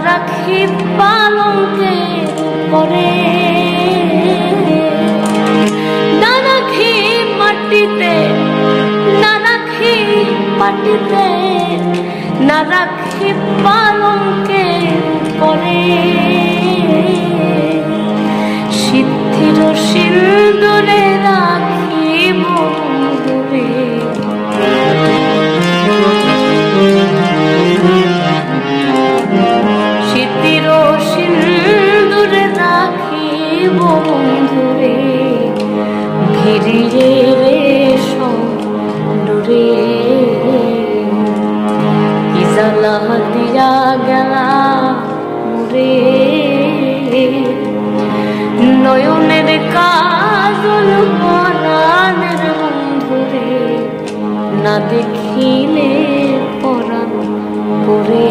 রাখি পালঙ্কের উপরে, না রাখি মাটিতে, না রাখি মাটিতে, না রাখি পালঙ্কের উপরে। সিদ্ধির সিন্দুরে রাখিব বন্ধুরে, সিদ্ধির সিন্দুরে রাখিব বন্ধুরে, ঘিরিয়ে রেশম ডোরে। কি জ্বালা দিয়া গেলা মোরে, নয়নের কাজল পরাণের বন্ধুরে, না দেখিলে পরাণ পরে।